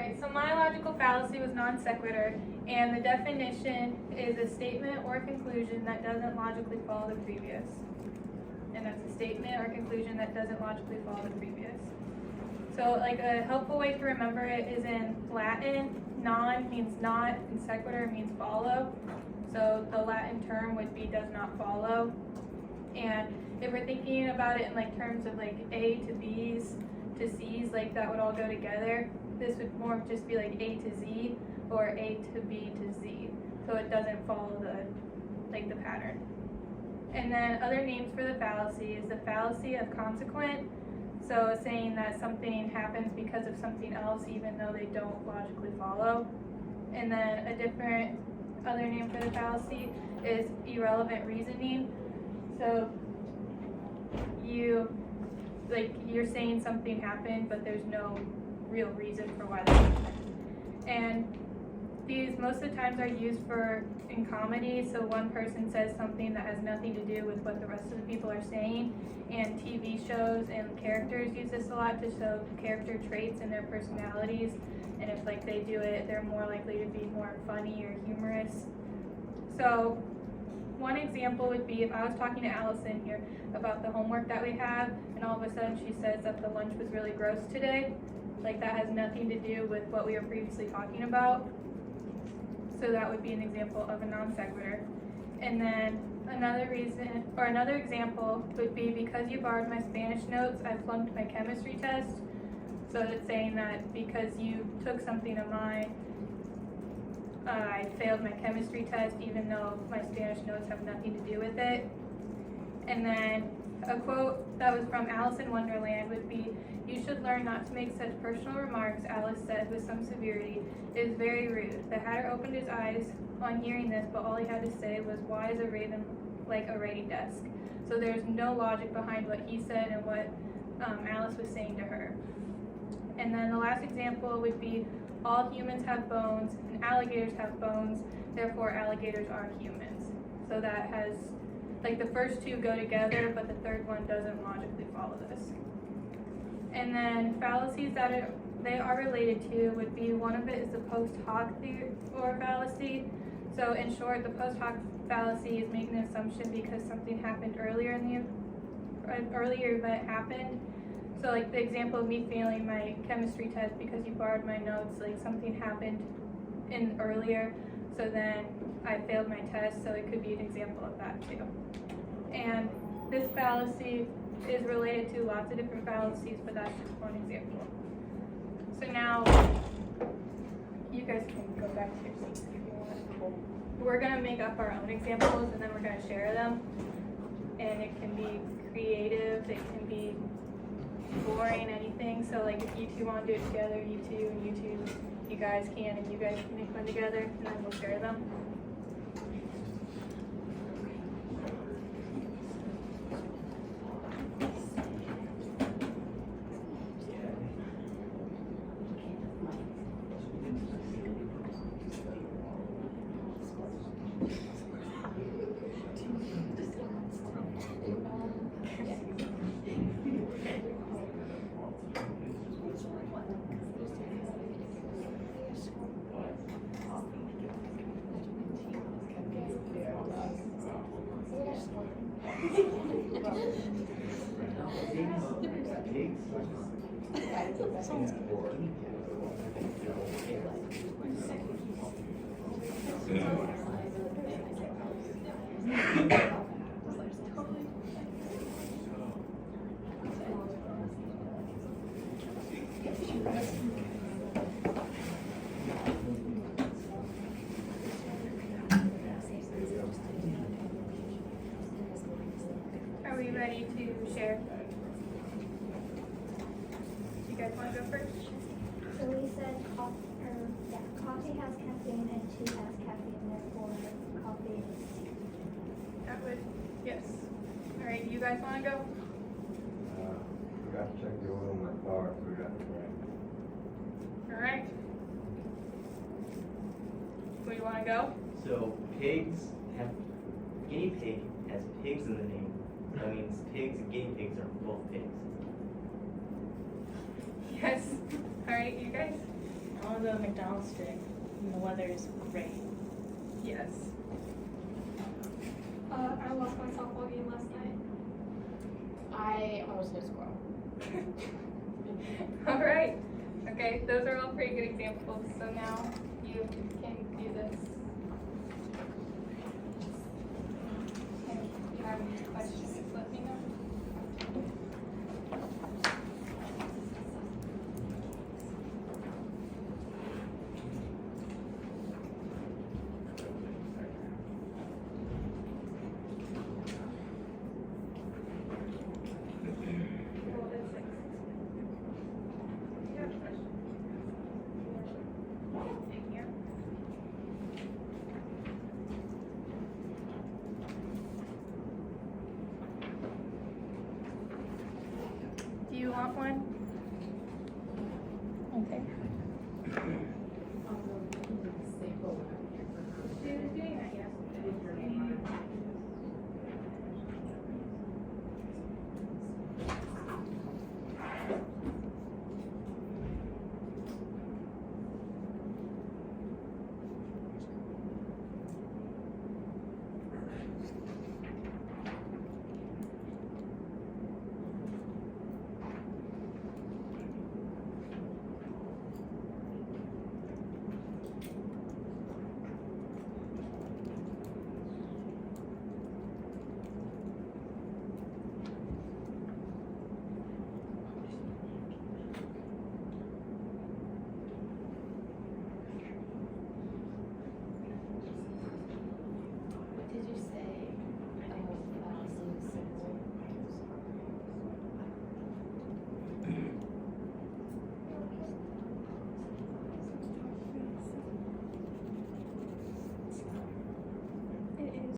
Alright, so my logical fallacy was non sequitur, and the definition is a statement or conclusion that doesn't logically follow the previous. And that's a statement or conclusion that doesn't logically follow the previous. So like a helpful way to remember it is in Latin, non means not, and sequitur means follow. So the Latin term would be does not follow. And if we're thinking about it in like terms of like A to B's to C's, like that would all go together. This would more just be like A to Z or A to B to Z. So it doesn't follow the pattern. And then other names for the fallacy is the fallacy of consequent. So saying that something happens because of something else even though they don't logically follow. And then a different other name for the fallacy is irrelevant reasoning. So you're saying something happened but there's no real reason for why that happened. And these most of the times are used in comedy, so one person says something that has nothing to do with what the rest of the people are saying, and TV shows and characters use this a lot to show character traits and their personalities, and if like they do it, they're more likely to be more funny or humorous. So one example would be if I was talking to Allison here about the homework that we have, and all of a sudden she says that the lunch was really gross today, like that has nothing to do with what we were previously talking about. So that would be an example of a non sequitur. And then another example would be because you borrowed my Spanish notes, I flunked my chemistry test. So it's saying that because you took something of mine, I failed my chemistry test even though my Spanish notes have nothing to do with it. And then a quote that was from Alice in Wonderland would be, "You should learn not to make such personal remarks," Alice said with some severity. "It is very rude." The Hatter opened his eyes on hearing this, but all he had to say was, "Why is a raven like a writing desk?" So there's no logic behind what he said and what Alice was saying to her. And then the last example would be, all humans have bones and alligators have bones, therefore alligators are humans. So that has, like the first two go together, but the third one doesn't logically follow this. And then fallacies that they are related to would be, one of it is the post hoc theory or fallacy. So in short, the post hoc fallacy is making an assumption because something happened earlier an earlier event happened. So like the example of me failing my chemistry test because you borrowed my notes, like something happened in earlier, so then I failed my test, so it could be an example of that too. And this fallacy is related to lots of different fallacies, but that's just one example. So now, you guys can go back to your seats if you want. We're going to make up our own examples and then we're going to share them. And it can be creative, it can be boring, anything. So like if you two want to do it together, you two and you two, you guys can, and you guys can make one together, and then we'll share them. Are we ready to share? You guys want to go first? So we said coffee has caffeine and tea has caffeine, therefore coffee is tea. That would, yes. All right, you guys want to go? We got to check the oil in my car, so we got to All right. Do you want to go? So guinea pig has pigs in the name. That means pigs and guinea pigs are both pigs. Yes. All right, you guys? want the McDonald's stick, and the weather is great. Yes. I lost my softball game last night. I almost hit a squirrel. All right. Okay, those are all pretty good examples. So now you can do this. Okay, you have any questions?